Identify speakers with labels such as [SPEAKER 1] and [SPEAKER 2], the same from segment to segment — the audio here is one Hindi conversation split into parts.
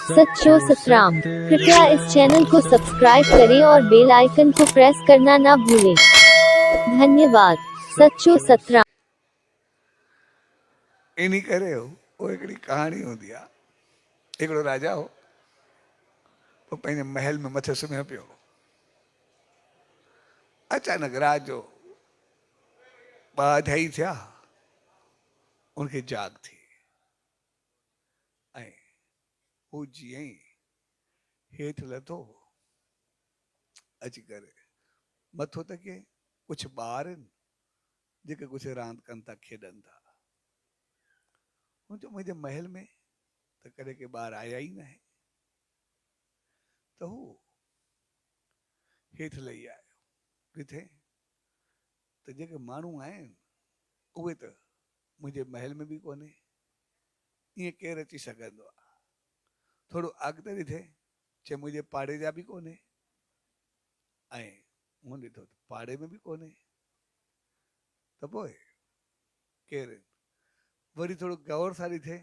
[SPEAKER 1] सच्चो सतराम। कृपया इस चैनल को सब्सक्राइब करें और बेल आइकन को प्रेस करना ना भूलें। धन्यवाद। सच्चो सतराम।
[SPEAKER 2] एनी करे हो वो हिकिड़ी कहानी हूंदी आहे। हिकिड़ो राजा हो, वो पंहिंजे महल में मथे सुम्हियो पियो। अचानक रात जो 2-2:30 थिया, उनखे जाग थी ऐं हू जीअं ई हेठि लथो, अची करे मथो तके कुझु ॿार आहिनि जेके कुझु रांदि कनि था, खेॾनि था। हुन चयो मुंहिंजे महल में त कॾहिं के ॿार आया ई न आहे। त हू हेठि लही आयो। किथे त जेके माण्हू आहिनि उहे त मुंहिंजे महल में बि कोन्हे, ईअं केरु अची सघंदो आहे। थोरो अॻिते ॾिठे, चए मुंहिंजे पाड़े जा बि कोन्हे, ऐं मूं ॾिठो त पाड़े में बि कोन्हे। त पोइ केरु? वरी थोरो गौर सां ॾिठे,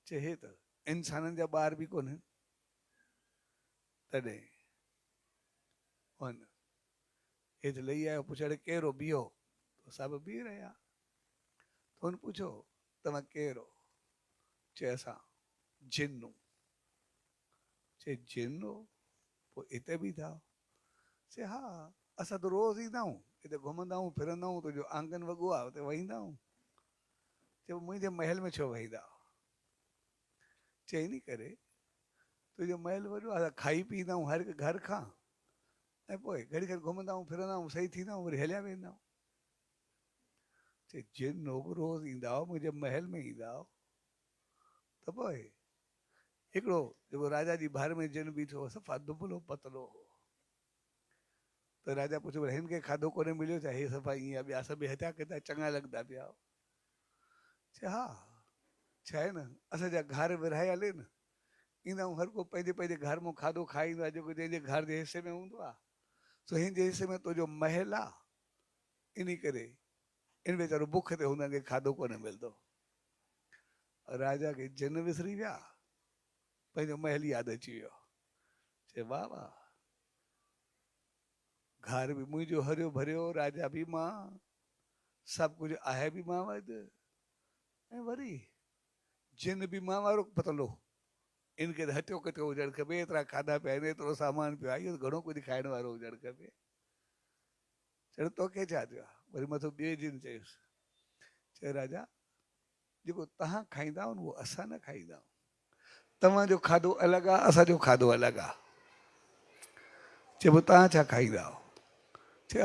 [SPEAKER 2] चए हे त इंसाननि जा ॿार बि कोन्हनि। तॾहिं हुन हेठि लही आयो, पुछे केरु हो, बीहो। सभु बीह रहिया। त हुन पुछो तव्हां केरु हो? चए असां जिन्नू। चए जिन्नू, पोइ हिते बि था? चए हा, असां त रोज़ ईंदा आहियूं, हिते घुमंदा आहियूं, फिरंदा आहियूं, तुंहिंजो आंगन वॻो आहे हुते वेहींदा आहियूं। चए मुंहिंजे महल में छो वेहींदा आहियो? चए इन करे तुंहिंजो महल वॾो आहे, खाई पींदा आहियूं हर हिकु घर खां, ऐं पोइ घड़ी घड़ी घुमंदा आहियूं, फिरंदा आहियूं, सही थींदा आहियूं, वरी हलिया वेंदा आहियूं। चए जिन्नो, रोज़ ईंदा आहियो, मुंहिंजे महल में ईंदा आहियो। त पोइ हिकिड़ो जेको राजा जी बार में जिन बीठो हो, सफ़ा दुबलो पतलो हो। त राजा पुछो हिन खे खाधो कोन्हे मिलियो छा? हे सफ़ा ईअं ॿिया सभु हितां किथां चङा लॻंदा पिया। चए हा, छा आहे न, असांजा घर विरहाए हले न, ईंदा आहियूं, हर को पंहिंजे पंहिंजे घर मां खाधो खाई ईंदो आहे, जेको जंहिंजे घर जे हिसे में हूंदो आहे। सो हिन जे हिसे में तुंहिंजो महल आहे, इन करे इन वीचारो बुख ते हूंदा खे खाधो कोन्हे मिलंदो। राजा खे जिन विसरी विया, पंहिंजो महल यादि अची वियो। चए वाह वाह, घर बि मुंहिंजो हरियो भरियो, राजा बि मां, सभु कुझु आहे बि मां वटि, ऐं वरी जिन बि मां वारो पतलो। इनखे त हटियो कटियो हुजणु खपे, एतिरा खाधा पिया आहिनि, एतिरो सामान पियो आहे, इहो घणो कुझु खाइण वारो हुजणु खपे। चए तोखे छा थियो आहे? वरी मथो ॿिए जिन चयुसि, चए राजा जेको तव्हां खाईंदा आहियो न उहो असां न खाईंदा आहियूं। तव्हांजो खाधो अलॻि आहे, असांजो खाधो अलॻि आहे। चए पोइ तव्हां छा खाईंदा आहियो? चए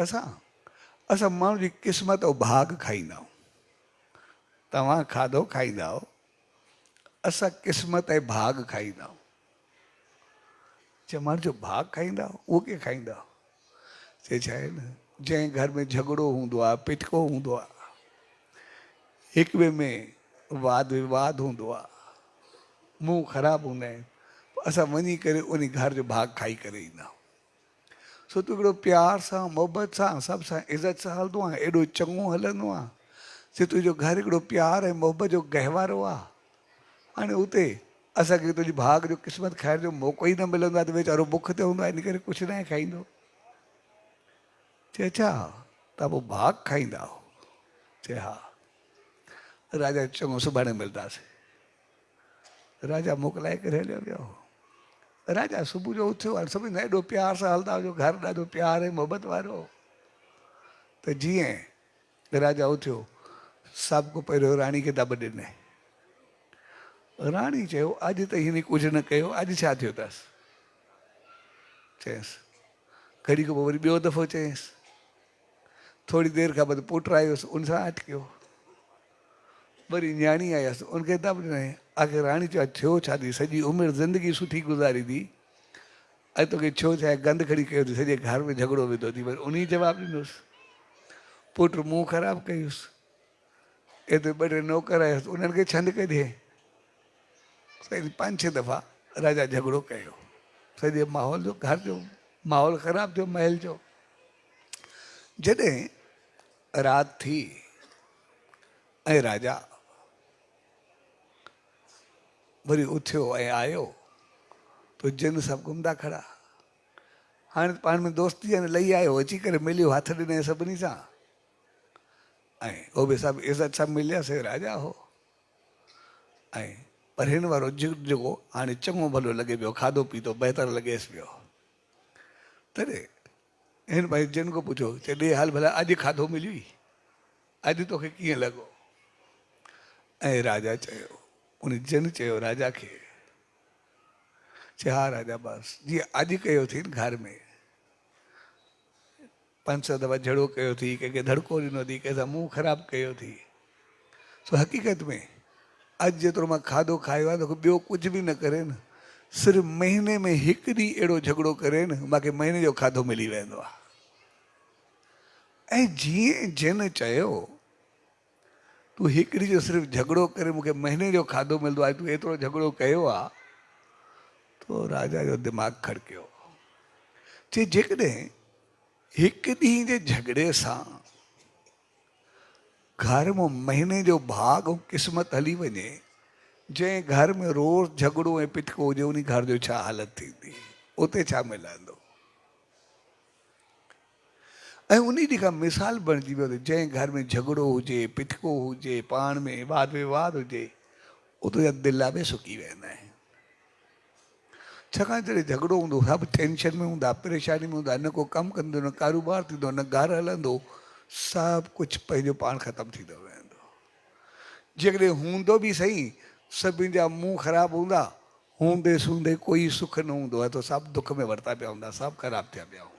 [SPEAKER 2] असां माण्हू जी क़िस्मत ऐं भाग खाईंदा आहियूं। तव्हां खाधो खाईंदा आहियो, असां क़िस्मत ऐं भाग खाईंदा आहियूं। चए माण्हू जो भाग खाईंदा आहियो, उहो कीअं खाईंदा आहियो? चए छा आहे न, जंहिं घर में झगड़ो हूंदो आहे, पिटको हूंदो आहे, हिक ॿिए में वाद विवाद हूंदो आहे, मुंहुं ख़राबु हूंदा आहिनि, असां वञी करे उन घर जो भाग खाई करे ईंदा आहियूं। सो तूं हिकिड़ो प्यार सां, मोहबत सां, सभ सां इज़त सां हलंदो आहे, एॾो चङो हलंदो आहे। से तुंहिंजो घर हिकिड़ो प्यार ऐं मोहबत जो गहवारो आहे। हाणे उते असांखे तुंहिंजी भाग जो क़िस्मत खाइण जो मौक़ो ई न मिलंदो आहे, त वीचारो बुख ते हूंदो आहे, इन करे कुझु न आहे खाईंदो। चए छा तव्हां पोइ भाग खाईंदा आहियो? चए हा। राजा चङो सुभाणे मिलंदासीं। राजा मोकिलाए करे हलियो वियो। राजा सुबुह जो उथियो, हाणे सभिनी एॾो प्यार सां हलंदा हुजो, घर ॾाढो प्यार ऐं मोहबत वारो। त जीअं राजा उथियो, सभ को पहिरियों राणी खे दॿ ॾिनई। राणी चयो अॼु त हिन कुझु न कयो, अॼु छा थियो अथसि? चयसि घड़ी खां पोइ वरी ॿियो दफ़ो चयसि, थोरी देरि खां पोइ पुटु आयुसि, उन सां अटकियो। वरी न्याणी आयसि, उनखे दॿ ॾिनई। आख़िर राणी चयो थियो छा थी? सॼी उमिरि ज़िंदगी सुठी गुज़ारी थी, अॼु तोखे छो छा आहे गंद खड़ी कयो अथई, सॼे घर में झगड़ो विधो अथई। वरी उन ई जवाबु ॾिनोसि। पुटु मुंहुं ख़राबु कयुसि, एतिरे ॿ टे नौकर आयसि, उन्हनि खे छंड कढे। 5-6 दफ़ा राजा झगड़ो कयो, सॼे माहौल जो, घर जो माहौल ख़राबु थियो, महल जो। जॾहिं राति थी ऐं राजा वरी उथियो ऐं आयो तो जिन सब घुमंदा खड़ा। हाणे पाण में दोस्ती आहे न, लही आयो, अची करे मिलियो, हथ ॾिनई सभिनी सां, ऐं उहो बि सभु इज़त सां मिलियासीं, राजा हो। ऐं पर हिन वारो जेको हाणे चङो भलो लॻे पियो, खाधो पीतो बहितर लॻेसि पियो। तॾहिं हिन भाई जिन को पुछो, चए ॾे हाल भला अॼु खाधो मिली, अॼु तोखे कीअं लॻो? ऐं राजा चयो, उन जिन चयो राजा खे, चए हा राजा, बसि जीअं अॼु कयो थी न घर में, 5-6 दफ़ा झड़ो कयो थी, कंहिंखे धड़को ॾिनो थी, कंहिंसां मुंहुं ख़राबु कयो थी, सो हक़ीक़त में अॼु जेतिरो मां खाधो खायो आहे, तोखे ॿियो कुझु बि न करे न, सिर्फ़ु महीने में हिकु ॾींहुं अहिड़ो झगड़ो करे न, मूंखे महीने जो खाधो मिली वेंदो आहे। ऐं जीअं जिन चयो, तूं हिकु ॾींहुं जो सिर्फ़ु झगड़ो करे मूंखे महीने जो खाधो मिलंदो आहे, तूं एतिरो झगड़ो कयो आहे, तो राजा जो दिमाग़ खड़कियो। चए जेकॾहिं हिकु ॾींहं जे झगड़े सां घर में महीने जो भाग ऐं क़िस्मत हली वञे, जंहिं घर में रोज़ झगड़ो ऐं पिटको हुजे, उन घर जो छा हालत थींदी, उते छा मिलंदो? ऐं उन ॾींहं खां मिसाल बणिजी वियो त जंहिं घर में झगड़ो हुजे, पिटको हुजे, पाण में वाद विवाद हुजे, उते जा दिला बि सुकी वेंदा आहिनि। छाकाणि जॾहिं झगड़ो हूंदो, सभु टेंशन में हूंदा, परेशानी में हूंदा, न को कमु कंदो, न कारोबार थींदो, न घरु हलंदो, सभु कुझु पंहिंजो पाण ख़तमु थींदो वेंदो। जेकॾहिं हूंदो बि सही, सभिनि जा मुंहुं ख़राबु हूंदा, हूंदे सूंदे कोई सुख न हूंदो आहे, तो सभु दुख में वरिता पिया हूंदा, सभु ख़राबु थिया पिया हूंदा।